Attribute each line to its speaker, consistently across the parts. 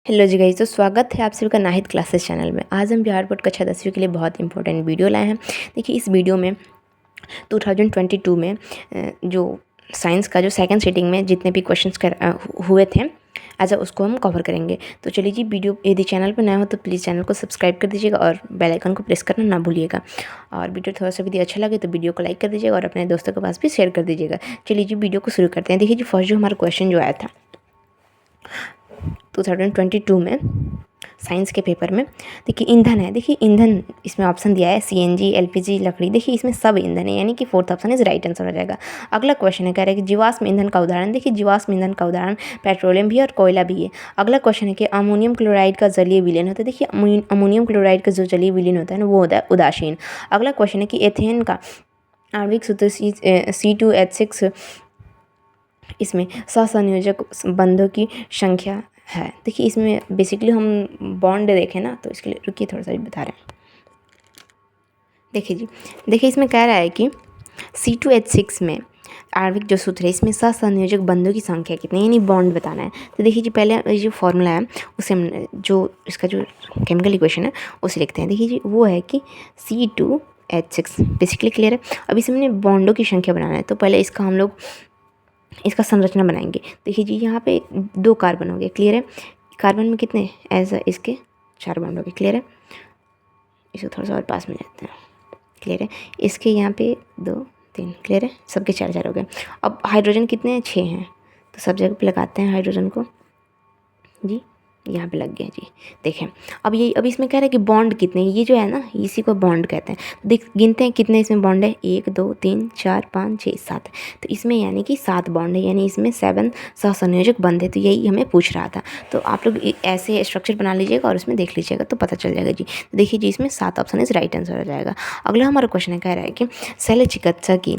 Speaker 1: Hello जी guys, तो स्वागत है आप सभी का नाहिद क्लासेस चैनल में। आज हम बिहार बोर्ड कक्षा 10वीं के लिए बहुत इंपॉर्टेंट वीडियो लाए हैं। देखिए, इस वीडियो में 2022 में जो साइंस का जो सेकंड सीटिंग में जितने भी क्वेश्चंस हुए थे, आज उसको हम कवर करेंगे। तो चलिए जी, वीडियो यदि चैनल पर नए हो तो प्लीज़ चैनल को सब्सक्राइब कर दीजिएगा और बेल आइकन को प्रेस करना ना भूलिएगा। और वीडियो थोड़ा सा यदि अच्छा लगे तो वीडियो को लाइक कर दीजिएगा और अपने दोस्तों के पास भी शेयर कर दीजिएगा। चलिए जी, वीडियो को शुरू करते हैं। देखिए जी, फर्स्ट जो हमारा क्वेश्चन जो आया था 2022 में साइंस के पेपर में, देखिए ईंधन है। देखिए ईंधन, इसमें ऑप्शन दिया है सीएनजी, एलपीजी, लकड़ी। देखिए इसमें सब ईंधन है, यानी कि fourth option is right answer हो जाएगा। अगला क्वेश्चन है, कह रहा है कि जीवाश्म ईंधन का उदाहरण। देखिए जीवाश्म ईंधन का उदाहरण पेट्रोलियम भी और कोयला भी है। अगला क्वेश्चन है कि अमोनियम क्लोराइड का जलीय विलयन होता है। देखिए अमोनियम क्लोराइड का जो जलीय विलयन होता है ना, वो होता है उदासीन। अगला क्वेश्चन है कि एथेन का आणविक सूत्र C2H6 इसमें सहसंयोजक बंधों की संख्या है। देखिए इसमें बेसिकली हम बॉन्ड देखें ना, तो इसके लिए रुकिए थोड़ा सा भी बता रहे हैं। देखिए जी, देखिए इसमें कह रहा है कि C2H6 में आणविक जो सूत्र है, इसमें सहसंयोजक बंधों की संख्या कितनी है, यानी बॉन्ड बताना है। तो देखिए जी, पहले ये जो फॉर्मूला है उसे हम जो इसका जो केमिकल इक्वेशन है उसे लिखते हैं। देखिए जी, वो है कि C2H6 बेसिकली क्लियर है। अब इसे हमने बॉन्डों की संख्या बनाना है, तो पहले इसका हम लोग इसका संरचना बनाएंगे। देखिए जी, यहाँ पे 2 कार्बन हो गए, क्लियर है। कार्बन में कितने, ऐसा इसके 4 बॉन्ड हो गए, क्लियर है। इसको थोड़ा सा और पास में जाते हैं, क्लियर है। इसके यहाँ पे 2 3, क्लियर है। सबके 4 4 हो गए। अब हाइड्रोजन कितने हैं, 6 हैं, तो सब जगह पे लगाते हैं हाइड्रोजन को जी। यहाँ पे लग गया जी। देखें, अब इसमें कह रहा है कि बॉन्ड कितने हैं, ये जो है ना, इसी को बॉन्ड कहते हैं। तो देख गिनते हैं कितने इसमें बॉन्ड है, 1 2 3 4 5 6 7। तो इसमें यानी कि 7 बॉन्ड है, यानी इसमें 7 सहसंयोजक बंध है। तो यही हमें पूछ रहा था। तो आप लोग ऐसे स्ट्रक्चर बना लीजिएगा और उसमें देख लीजिएगा तो पता चल जाएगा जी। तो देखिए जी, इसमें 7 ऑप्शन इज राइट आंसर हो जाएगा। अगला हमारा क्वेश्चन है, कह रहा है कि शल्य चिकित्सा की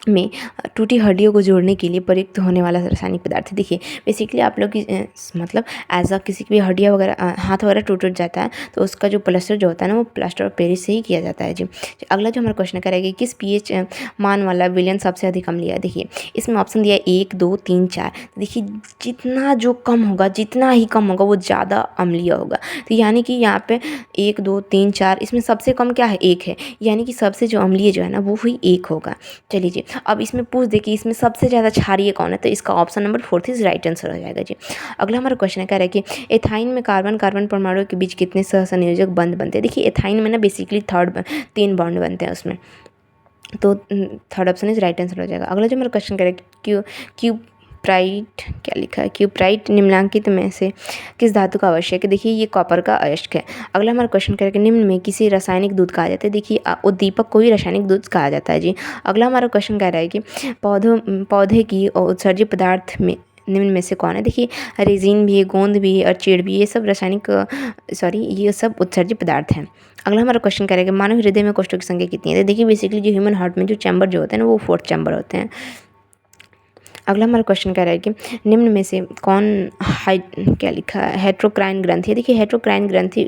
Speaker 1: में टूटी हड्डियों को जोड़ने के लिए प्रयुक्त होने वाला रासायनिक पदार्थ है। देखिए बेसिकली आप लोग की मतलब एज किसी की भी हड्डियाँ वगैरह, हाथ वगैरह टूट जाता है, तो उसका जो प्लास्टर जो होता है ना, वो प्लास्टर ऑफ पेरिस से ही किया जाता है जी। अगला जो हमारा क्वेश्चन करेगा कि किस पीएच मान वाला विलयन सबसे अधिक अम्लीय है। देखिए इसमें ऑप्शन दिया है 1 2 3 4। देखिए जितना जो कम होगा, जितना ही कम होगा वो ज़्यादा अम्लीय होगा। तो यानी कि यहाँ पे 1 2 3 4, इसमें सबसे कम क्या है, 1 है, यानी कि सबसे जो अम्लीय जो है ना वो ही 1 होगा। चलिए जी, अब इसमें पूछ दे कि इसमें सबसे ज़्यादा क्षारीय कौन है, तो इसका option number 4 is right answer हो जाएगा जी। अगला हमारा क्वेश्चन है, कह रहा है कि एथाइन में कार्बन कार्बन परमाणु के बीच कितने सहसंयोजक बंध बनते हैं। देखिए एथाइन में ना बेसिकली 3 बॉन्ड बनते हैं उसमें, तो third option is right answer हो जाएगा। अगला जो हमारा क्वेश्चन कह रहा है, क्यूप्राइट, क्या लिखा है, क्यूप्राइट निम्नलिखित में से किस धातु का आवश्यक है। देखिए ये कॉपर का अयस्क है। अगला हमारा क्वेश्चन करें कि निम्न में किसी रासायनिक दूध कहा जाता है। देखिए उद्दीपक को ही रासायनिक दूध कहा जाता है जी। अगला हमारा क्वेश्चन कह रहा है कि पौधे की उत्सर्जित पदार्थ में निम्न में से कौन है। देखिए रेजिन भी है, गोंद भी है और चीड़ भी है, ये सब रासायनिक ये सब उत्सर्जित पदार्थ हैं। अगला हमारा क्वेश्चन कह रहा है कि मानव हृदय में कोष्ठकों की संख्या कितनी है। देखिए बेसिकली जो ह्यूमन हार्ट में जो चैम्बर जो होते हैं ना, वो 4th चैम्बर होते हैं। अगला हमारा क्वेश्चन कह रहा है कि निम्न में से कौन क्या लिखा है, हेट्रोक्राइन ग्रंथि है। देखिए हेट्रोक्राइन ग्रंथि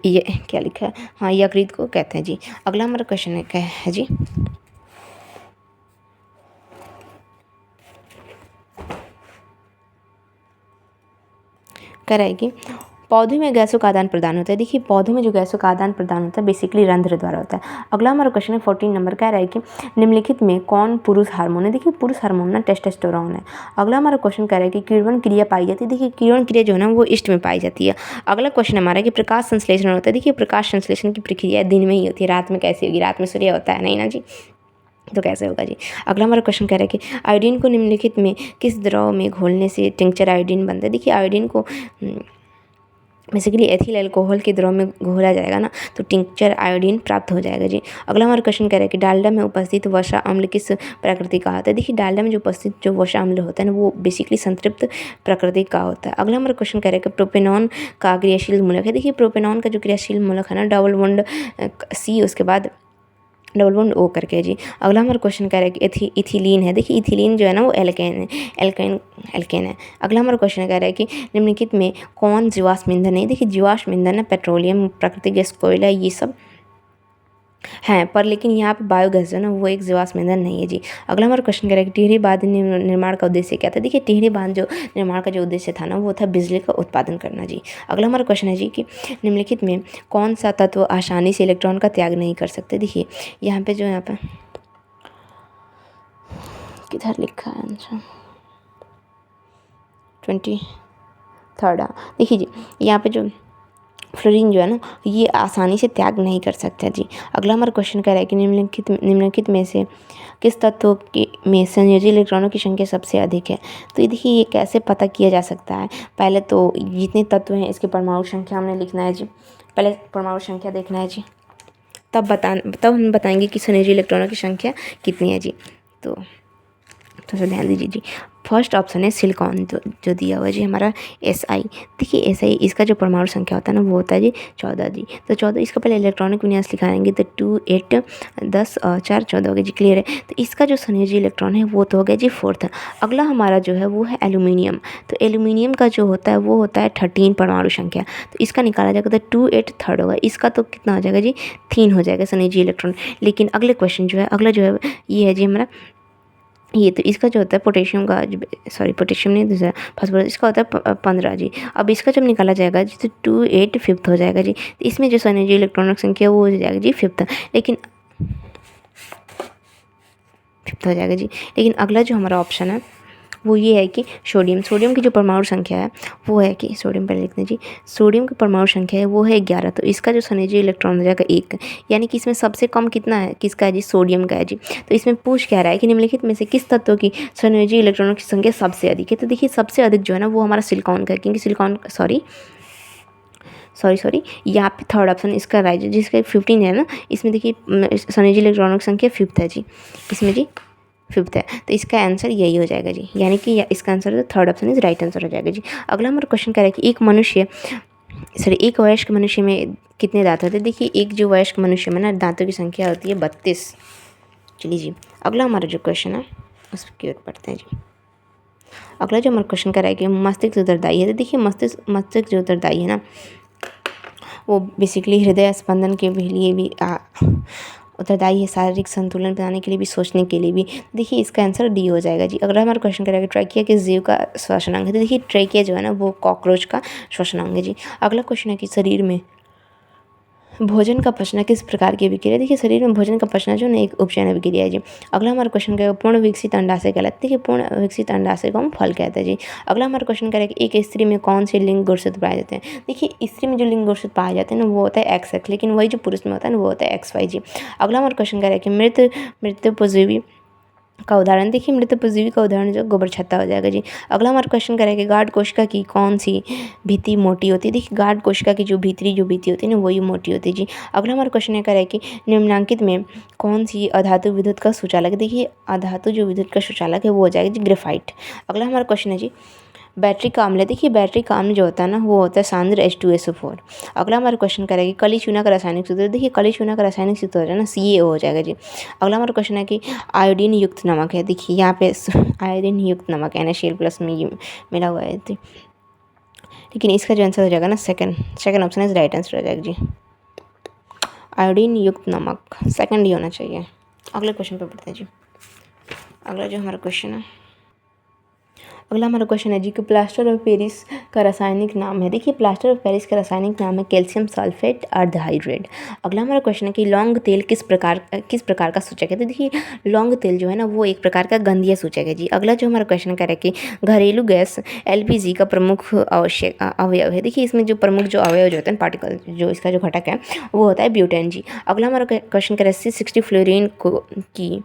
Speaker 1: ये क्या लिखा है, हाँ, यकृत को कहते हैं जी। अगला हमारा क्वेश्चन है, क्या है जी, कह रहा है कि पौधों में गैसों का आदान प्रदान होता है। देखिए पौधों में जो गैसों का आदान प्रदान होता है बेसिकली रंध्र द्वारा होता है। अगला हमारा क्वेश्चन है 14 नंबर, कह रहा है कि निम्नलिखित में कौन पुरुष हार्मोन है। देखिए पुरुष हार्मोन ना टेस्टोस्टेरोन है। अगला हमारा क्वेश्चन कह रहा है कि किण्वन क्रिया पाई जाती है। देखिए किण्वन क्रिया जो है ना वो ईस्ट में पाई जाती है। अगला क्वेश्चन हमारा कि प्रकाश संश्लेषण होता है। देखिए प्रकाश संश्लेषण की प्रक्रिया दिन में ही होती है, रात में कैसे होगी, रात में सूर्य होता है नहीं ना जी, तो कैसे होगा जी। अगला हमारा क्वेश्चन कह रहा है कि आयोडीन को निम्नलिखित में किस द्रव में घोलने से टिंक्चर आयोडीन बनता है। देखिए आयोडीन को बेसिकली एथिल अल्कोहल के द्रव में घोला जाएगा ना, तो टिंक्चर आयोडीन प्राप्त हो जाएगा जी। अगला हमारा क्वेश्चन कह रहा है कि डालडा में उपस्थित वसा अम्ल किस प्रकृति का होता है। देखिए डालडा में जो उपस्थित जो वसा अम्ल होता है ना, वो बेसिकली संतृप्त प्रकृति का होता है। अगला हमारा क्वेश्चन कह रहा है कि प्रोपेनॉन का क्रियाशील मूलक है। देखिए प्रोपेनॉन का जो क्रियाशील मूलक है ना, डबल बॉन्ड C, उसके बाद डबल बॉन्ड O करके जी। अगला हमारा क्वेश्चन कह रहा है कि इथिलीन है। देखिए इथिलीन जो है ना वो एल्केन है, एल्केन है। अगला हमारा क्वेश्चन कह रहा है कि निम्नलिखित में कौन जीवाश्म ईंधन है। देखिए जीवाश्म ईंधन है पेट्रोलियम, प्राकृतिक गैस, कोयला, ये सब हैं, पर लेकिन यहाँ पे बायोगैस जो है ना वो एक जीवाश्म ईंधन नहीं है जी। अगला हमारा क्वेश्चन कह रहा है कि टिहरी बांध निर्माण का उद्देश्य क्या था। देखिए टिहरी बांध जो निर्माण का जो उद्देश्य था ना वो था बिजली का उत्पादन करना जी। अगला हमारा क्वेश्चन है जी कि निम्नलिखित में कौन सा तत्व आसानी से इलेक्ट्रॉन का त्याग नहीं कर सकते। देखिए यहाँ पे किधर लिखा है आंसर 23 देखिए जी यहाँ पे जो फ्लोरीन जो है ना ये आसानी से त्याग नहीं कर सकता जी। अगला हमारा क्वेश्चन कह रहा है कि निम्नलिखित में से किस तत्व के में संयोजी इलेक्ट्रॉनों की संख्या सबसे अधिक है। तो ये देखिए ये कैसे पता किया जा सकता है। पहले तो जितने तत्व हैं इसकी परमाणु संख्या हमने लिखना है जी। पहले परमाणु संख्या देखना है जी, तब हम बताएंगे कि संयोजी इलेक्ट्रॉनों की संख्या कितनी है जी। तो थोड़ा ध्यान दीजिए जी। फर्स्ट ऑप्शन है सिलिकॉन जो दिया हुआ है जी हमारा SI। देखिए SI इसका जो परमाणु संख्या होता है ना वो होता है जी 14 जी। तो 14 इसका पहले इलेक्ट्रॉनिक विन्यास लिखाएंगे तो 2 8 10 और 4 14 हो गया जी। क्लियर है। तो इसका जो संयोजी इलेक्ट्रॉन है वो तो हो गया जी 4th। अगला हमारा जो है वो है एल्यूमिनियम। तो एल्यूमिनियम का जो होता है वो होता है 13 परमाणु संख्या। तो इसका निकाला जाएगा तो 2 8 3rd होगा। इसका तो कितना हो जाएगा जी 3 हो जाएगा संयोजी इलेक्ट्रॉन। लेकिन अगले क्वेश्चन जो है अगला जो है ये है जी हमारा ये। तो इसका जो होता है पोटेशियम का पोटेशियम नहीं दूसरा फास्फोरस इसका होता है 15 जी। अब इसका जब निकाला जाएगा जी तो 2 8 5th हो जाएगा जी। तो इसमें जो संयोजी इलेक्ट्रॉनिक संख्या वो हो जाएगा जी 5th। लेकिन 5th हो जाएगा जी। लेकिन अगला जो हमारा ऑप्शन है वो ये है कि सोडियम की जो परमाणु संख्या है वो है कि सोडियम पहले लिखते हैं जी। सोडियम की परमाणु संख्या है वो है 11। तो इसका जो संयोजी इलेक्ट्रॉन हो जाएगा 1। यानी कि इसमें सबसे कम कितना है किसका है जी सोडियम का है जी। तो इसमें पूछ क्या रहा है कि निम्नलिखित में से किस तत्व की संयोजी इलेक्ट्रॉनों की संख्या सबसे अधिक है। तो देखिए सबसे अधिक जो है ना वो हमारा सिलिकॉन का है, क्योंकि सिलिकॉन सॉरी यहाँ पे थर्ड ऑप्शन इसका राइट जिसका 15 है ना। इसमें देखिए संयोजी इलेक्ट्रॉनों की संख्या 5th है जी। इसमें जी 5th है। तो इसका आंसर यही हो जाएगा जी। यानी कि इसका answer third option is right answer हो जाएगा जी। अगला हमारा क्वेश्चन कह रहा है कि एक वयस्क मनुष्य में कितने दांत होते हैं। देखिए एक जो वयस्क मनुष्य में ना दांतों की संख्या होती है 32। चलिए जी अगला हमारा जो क्वेश्चन है उसकी ओर पढ़ते हैं जी। अगला जो हमारा क्वेश्चन कर रहा है कि मस्तिष्क उत्तरदायी है। तो देखिए मस्तिष्क जो उत्तरदायी है ना वो बेसिकली हृदय स्पंदन के लिए भी उत्तरदायी है, शारीरिक संतुलन बनाने के लिए भी, सोचने के लिए भी। देखिए इसका आंसर डी हो जाएगा जी। अगला हमारा क्वेश्चन करेगा ट्रैकिया किस जीव का श्वसन अंग है। तो देखिए ट्रैकिया जो है ना वो कॉकरोच का श्वसन अंग है जी। अगला क्वेश्चन है कि शरीर में भोजन का पचना किस प्रकार की विक्रिया। देखिए शरीर में भोजन का पचना जो ना एक उपचयन विक्रिया है जी। अगला हमारा क्वेश्चन क्या है पूर्ण विकसित अंडाशय कहलाता है। देखिए पूर्ण विकसित अंडाशय को हम फल कहते हैं जी। अगला हमारा क्वेश्चन क्या है कि एक स्त्री में कौन से लिंग गुणसूत्र पाए जाते हैं। देखिए स्त्री में जो लिंग गुणसूत्र पाए जाते हैं ना वो होता है XX, लेकिन वही जो पुरुष में होता है ना वो होता है XY जी। अगला हमारा क्वेश्चन क्या है कि मृत परजीवी का उदाहरण। देखिए मृत परजीवी का उदाहरण जो गोबर छत्ता हो जाएगा जी। अगला हमारा क्वेश्चन करेगा कि गार्ड कोशिका की कौन सी भित्ति मोटी होती है। देखिए गार्ड कोशिका की जो भित्ति होती है ना वही मोटी होती है जी। अगला हमारा क्वेश्चन क्या है कि निम्नांकित में कौन सी अधातु विद्युत का सुचालक। देखिए अधातु जो विद्युत का सुचालक है वो हो जाएगा जी ग्रेफाइट। अगला हमारा क्वेश्चन है जी बैटरी का अम्ल। देखिए बैटरी का अम्ल जो होता है ना वो होता है सांद्र H2SO4। अगला हमारा क्वेश्चन करेगा कली चूना का रासायनिक सूत्र। देखिए कली चूना का रासायनिक सूत्र हो जाए ना CaO हो जाएगा जी। अगला हमारा क्वेश्चन है कि आयोडीन युक्त नमक है। देखिए यहाँ पे आयोडीन युक्त नमक NaCl+ में ये मिला हुआ है। लेकिन इसका जो आंसर हो जाएगा ना second option is right answer हो जाएगा जी। आयोडीन युक्त नमक सेकंड ही होना चाहिए। अगले क्वेश्चन पे पढ़ते हैं जी। अगला जो हमारा क्वेश्चन है जी कि प्लास्टर ऑफ पेरिस का रासायनिक नाम है। देखिए प्लास्टर ऑफ पेरिस का रासायनिक नाम है कैल्शियम सल्फेट अर्धहाइड्रेट। अगला हमारा क्वेश्चन है कि लौंग तेल किस प्रकार का सूचक है। तो देखिए लौंग तेल जो है ना वो एक प्रकार का गंधीय सूचक है जी। अगला जो हमारा क्वेश्चन है कि घरेलू गैस LPG का प्रमुख अवयव है। देखिए इसमें जो प्रमुख जो अवयव जो होते हैं पार्टिकल जो इसका जो घटक है वो होता है ब्यूटेन जी। अगला हमारा क्वेश्चन है C60 फ्लोरीन की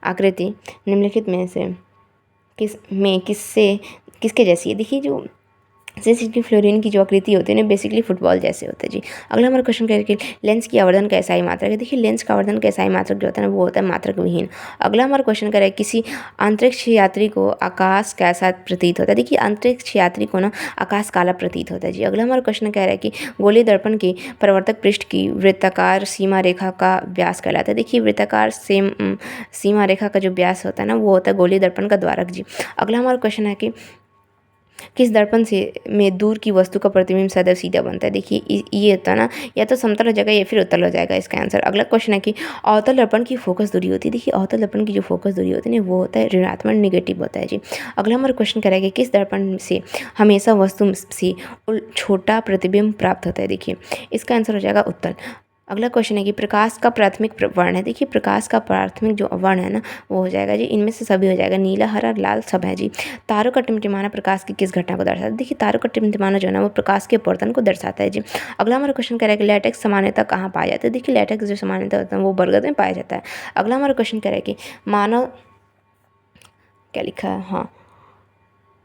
Speaker 1: आकृति निम्नलिखित में से किसके जैसी है। देखिए जो C60 फ्लोरीन की जो आकृति होती है ना बेसिकली फुटबॉल जैसे होता है जी। अगला हमारा क्वेश्चन क्या है कि लेंस की आवर्धन का SI मात्रक है। देखिए लेंस का आवर्धन का SI मात्रक जो होता है ना वो होता है मात्रक विहीन। अगला हमारा क्वेश्चन क्या है किसी अंतरिक्ष यात्री को आकाश कैसा प्रतीत होता है। देखिए अंतरिक्ष यात्री को ना आकाश काला प्रतीत होता है जी। अगला हमारा क्वेश्चन कह रहा है कि गोलीय दर्पण की परावर्तक पृष्ठ की वृत्ताकार सीमा रेखा का व्यास कहलाता है। देखिए वृत्ताकार सीमा रेखा का जो व्यास होता है ना वो होता है गोलीय दर्पण का द्वारक जी। अगला हमारा क्वेश्चन है कि किस दर्पण से में दूर की वस्तु का प्रतिबिंब सदैव सीधा बनता है। देखिए ये होता है ना, या तो समतल हो जाएगा या फिर उत्तल हो जाएगा इसका आंसर। अगला क्वेश्चन है कि अवतल दर्पण की फोकस दूरी होती है। देखिए अवतल दर्पण की जो फोकस दूरी होती है ना, वो होता है ऋणात्मक, निगेटिव होता है जी। अगला हमारा क्वेश्चन कह रहा है कि किस दर्पण से हमेशा वस्तु से छोटा प्रतिबिंब प्राप्त होता है। देखिए इसका आंसर हो जाएगा उत्तल। अगला क्वेश्चन है कि प्रकाश का प्राथमिक वर्ण है। देखिए प्रकाश का प्राथमिक जो वर्ण है ना, वो हो जाएगा जी, इनमें से सभी हो जाएगा, नीला, हरा, लाल सब है जी। तारों का टिमटिमाना प्रकाश की किस घटना को दर्शाता है। देखिए तारों का टिमटिमाना जो है ना, वो प्रकाश के अपवर्तन को दर्शाता है जी। अगला हमारा क्वेश्चन कह रहा है कि लैटेक्स सामान्यतः कहाँ पाया जाता है। देखिए लैटेक्स जो सामान्यतः होता है वो बरगद में पाया जाता है। अगला हमारा क्वेश्चन कह रहा है कि मानव, क्या लिखा है, हाँ,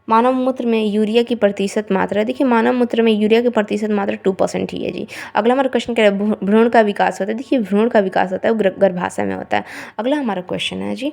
Speaker 1: मानव मूत्र में यूरिया की प्रतिशत मात्रा। देखिए मानव मूत्र में यूरिया की प्रतिशत मात्रा 2% ही है जी। अगला हमारा क्वेश्चन क्या है, भ्रूण का विकास होता है। देखिए भ्रूण का विकास होता है वो गर्भाशय में होता है। अगला हमारा क्वेश्चन है जी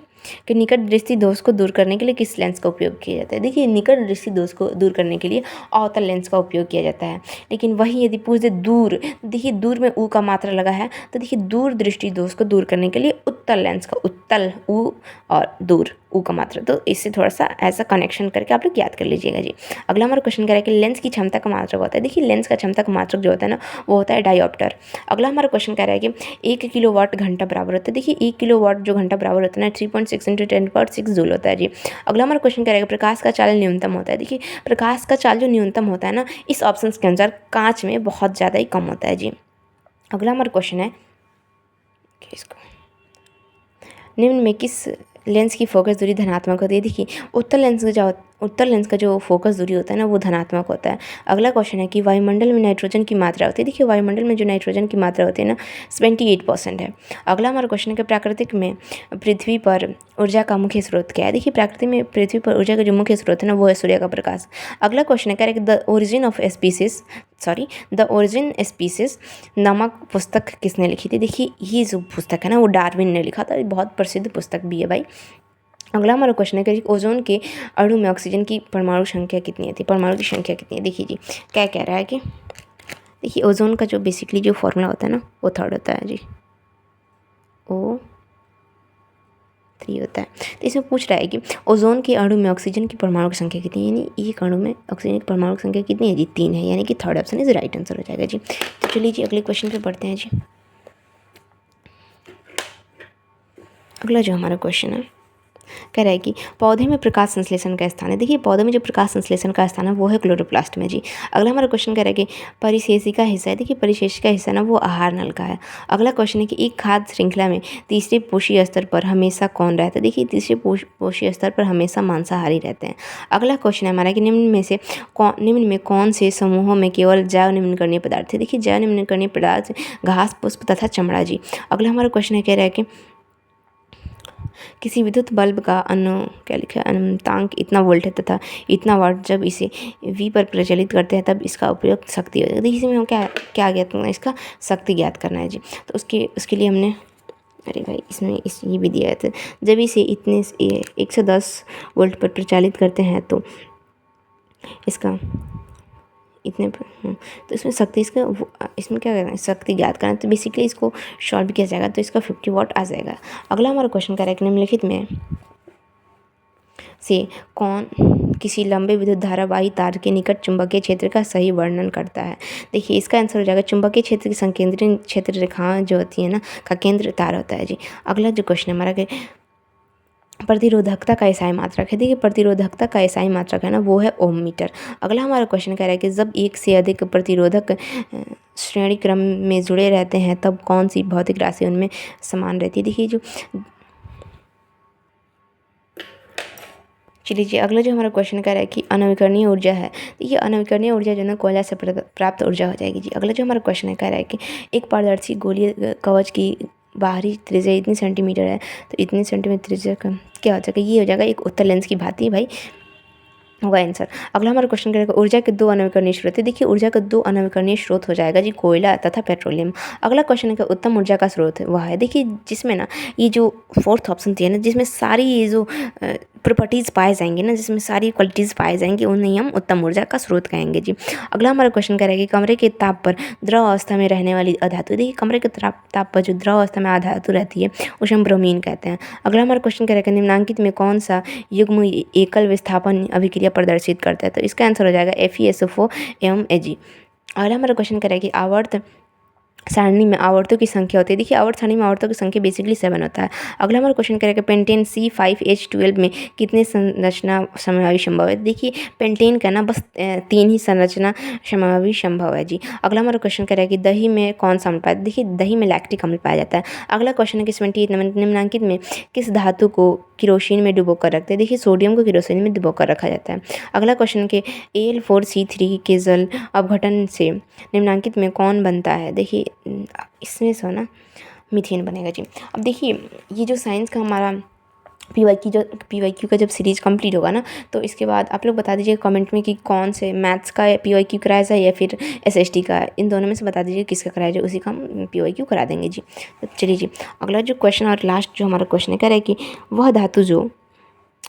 Speaker 1: कि निकट दृष्टि दोष को दूर करने के लिए किस लेंस का उपयोग किया जाता है। देखिए निकट दृष्टि दोष को दूर करने के लिए अवतल लेंस का उपयोग किया जाता है। लेकिन वही यदि पूछ दे दूर, देखिए दूर में ऊ का मात्रा लगा है, तो देखिए दूर दृष्टि दोष को दूर करने के लिए उत्तल लेंस का, उत्तल ऊ और दूर ऊ का मात्रा, तो इससे थोड़ा सा ऐसा कनेक्शन करके आप लोग याद कर लीजिएगा जी। अगला हमारा क्वेश्चन कह रहा है कि लेंस की क्षमता का मात्रक होता है। देखिए लेंस का क्षमता का मात्रक जो होता है ना, वो होता है डायोप्टर। अगला हमारा क्वेश्चन कह रहा है कि 1 किलोवाट घंटा बराबर होता है। देखिए 1 किलोवाट जो घंटा बराबर होता है ना, 3.6 × 10⁶ जूल होता है जी। अगला हमारा क्वेश्चन कह रहा है कि प्रकाश का चाल न्यूनतम होता है। देखिए प्रकाश का चाल जो न्यूनतम होता है ना, इस ऑप्शन के अनुसार कांच में बहुत ज़्यादा ही कम होता है जी। अगला हमारा क्वेश्चन है कि इसको निम्न में किस लेंस की फोकस दूरी धनात्मक होती है। देखिए उत्तल लेंस का जो फोकस दूरी होता है ना, वो धनात्मक होता है। अगला क्वेश्चन है कि वायुमंडल में नाइट्रोजन की मात्रा होती है। देखिए वायुमंडल में जो नाइट्रोजन की मात्रा होती है ना, 78% है। अगला हमारा क्वेश्चन है कि प्राकृतिक में पृथ्वी पर ऊर्जा का मुख्य स्रोत क्या है। देखिए प्रकृति में पृथ्वी पर ऊर्जा का जो मुख्य स्रोत है ना, वो है सूर्य का प्रकाश। अगला क्वेश्चन है कह रहा है कि द ओरिजिन स्पीसीज नामक पुस्तक किसने लिखी थी। देखिए ये जो पुस्तक है ना, वो डार्विन ने लिखा था, बहुत प्रसिद्ध पुस्तक भी है भाई। अगला हमारा क्वेश्चन है कि ओजोन के अणु में ऑक्सीजन की परमाणु संख्या कितनी है, परमाणु की संख्या कितनी है। देखिए जी क्या कह रहा है कि देखिए ओजोन का जो बेसिकली जो फॉर्मूला होता है ना, वो 3 होता है जी, O3 होता है। तो इसमें पूछ रहा है कि ओजोन के अणु में ऑक्सीजन की परमाणु की संख्या कितनी है, यानी एक अणु में ऑक्सीजन की परमाणु की संख्या कितनी है जी, 3 है, यानी कि 3rd option is right answer हो जाएगा जी। तो चलिए जी अगले क्वेश्चन पे बढ़ते हैं जी। अगला जो हमारा क्वेश्चन है कह रहा है कि पौधे में प्रकाश संश्लेषण का स्थान है। देखिए पौधे में जो प्रकाश संश्लेषण का स्थान है वो है क्लोरोप्लास्ट में जी। अगला हमारा क्वेश्चन कह रहा है कि परिशेषिका हिस्सा है। देखिए परिशेषिका हिस्सा ना, वो आहार नल का है। अगला क्वेश्चन है कि एक खाद्य श्रृंखला में तीसरे पोषी स्तर पर हमेशा कौन रहता है। देखिए तीसरे पोषी स्तर पर हमेशा मांसाहारी रहते हैं। अगला क्वेश्चन है हमारा कि निम्न में कौन से समूहों में केवल जैव निम्नकरणीय पदार्थ है। देखिए जैव निम्नकरणीय पदार्थ घास, पुष्प तथा चमड़ा जी। अगला हमारा क्वेश्चन है कह रहा है कि किसी विद्युत बल्ब का क्या लिखा है, अनुतांक इतना वोल्ट है तथा इतना वाट, जब इसे V पर प्रचलित करते हैं तब इसका उपयोग शक्ति हो जाती है। इसमें हम क्या ज्ञात करना है, इसका शक्ति ज्ञात करना है जी। तो उसके लिए हमने, अरे भाई इसमें ये भी दिया था, जब इसे इतने 110 वोल्ट पर प्रचालित करते हैं तो इसका इतने तो इसमें शक्ति, इसमें क्या करना है, शक्ति ज्ञात करना है। तो बेसिकली इसको शॉर्ट भी किया जाएगा तो इसका 50 वाट आ जाएगा। अगला हमारा क्वेश्चन कह रहा है कि निम्नलिखित में से कौन किसी लंबे विद्युत धारावाही तार के निकट चुंबकीय क्षेत्र का सही वर्णन करता है। देखिए इसका आंसर हो जाएगा चुंबकीय क्षेत्र की संकेंद्रीय क्षेत्र रेखाएं जो होती है ना, का केंद्र तार होता है जी। अगला जो क्वेश्चन हमारा प्रतिरोधकता का एसआई मात्रक है। देखिए प्रतिरोधकता का एसआई मात्रक है ना, वो है ओम मीटर। अगला हमारा क्वेश्चन कह रहा है कि जब एक से अधिक प्रतिरोधक श्रेणी क्रम में जुड़े रहते हैं तब कौन सी भौतिक राशि उनमें समान रहती है। देखिए जो चलिए अगला जो हमारा क्वेश्चन कह रहा है कि अनवीकरणीय ऊर्जा है। देखिए अनवीकरणीय ऊर्जा जो है ना, कोयला से प्राप्त ऊर्जा हो जाएगी जी। अगला जो हमारा क्वेश्चन है कह रहा है कि एक पारदर्शी गोलीय कवच की बाहरी त्रिज्या इतनी सेंटीमीटर है, तो इतनी सेंटीमीटर त्रिज्या का क्या हो जाएगा, ये हो जाएगा एक उत्तल लेंस की भांति भाई होगा आंसर। अगला हमारा क्वेश्चन करेगा ऊर्जा के 2 अनवीकरणीय स्रोत है। देखिए ऊर्जा का 2 अनवीकरणीय स्रोत हो जाएगा जी, कोयला तथा पेट्रोलियम। अगला क्वेश्चन है कि उत्तम ऊर्जा का स्रोत है वह है, देखिए जिसमें ना ये जो 4th ऑप्शन थी ना, जिसमें सारी ये जो प्रॉपर्टीज़ पाए जाएंगे ना, जिसमें सारी क्वालिटीज़ पाए जाएंगी, उन्हें हम उत्तम ऊर्जा का स्रोत कहेंगे जी। अगला हमारा क्वेश्चन कह रहा है कि कमरे के ताप पर द्रव अवस्था में रहने वाली अधातु। देखिए कमरे के ताप पर जो द्रव अवस्था में अधातु रहती है उसे हम ब्रोमीन कहते हैं। अगला हमारा क्वेश्चन कह रहा है कि निम्नांकित में कौन सा युग्म एकल विस्थापन अभिक्रिया प्रदर्शित करता है, तो इसका आंसर हो जाएगा FeSO4 एवं Ag। अगला हमारा क्वेश्चन कह रहा है कि आवर्त सारणी में आवर्तों की संख्या होती है। देखिए आवर्त सारणी में आवर्तों की संख्या बेसिकली 7 होता है। अगला हमारा क्वेश्चन करेगा पेंटेन C5H12 में कितने संरचना समावेश संभव है। देखिए पेंटेन का ना बस 3 ही संरचना समावेश संभव है जी। अगला हमारा क्वेश्चन करेगा कि दही में कौन सा अम्ल पाया, देखिए दही में लैक्टिक अम्ल पाया जाता है। अगला क्वेश्चन है कि 78 निम्नांकित में किस धातु को किरोसिन में डुबो कर रखते हैं। देखिए सोडियम को किरोसिन में डुबो कर रखा जाता है। अगला क्वेश्चन के Al4C3 के जल अपघटन से निम्नांकित में कौन बनता है। देखिए इसमें से ना मीथेन बनेगा जी। अब देखिए ये जो साइंस का हमारा PYQ का जब सीरीज़ कंप्लीट होगा ना, तो इसके बाद आप लोग बता दीजिए कमेंट में कि कौन से मैथ्स का PYQ कराया जाए या फिर SST का, इन दोनों में से बता दीजिए किसका कराया जाए, उसी का हम PYQ करा देंगे जी। तो चलिए जी अगला जो क्वेश्चन और लास्ट जो हमारा क्वेश्चन है कह रहा है कि वह धातु जो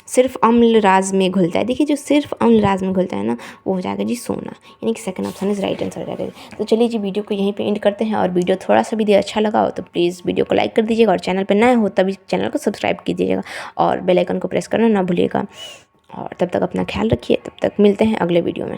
Speaker 1: सिर्फ अम्ल राज में घुलता है। देखिए जो सिर्फ अम्ल राज में घुलता है ना, वो हो जाएगा जी सोना, यानी कि second option is right answer हो जाएगा। तो चलिए जी वीडियो को यहीं पे एंड करते हैं, और वीडियो थोड़ा सा भी अच्छा लगा हो तो प्लीज़ वीडियो को लाइक कर दीजिएगा, और चैनल पर नए हो तभी चैनल को सब्सक्राइब कीजिएगा और बेल आइकन को प्रेस करना ना भूलिएगा। और तब तक अपना ख्याल रखिए, तब तक मिलते हैं अगले वीडियो में।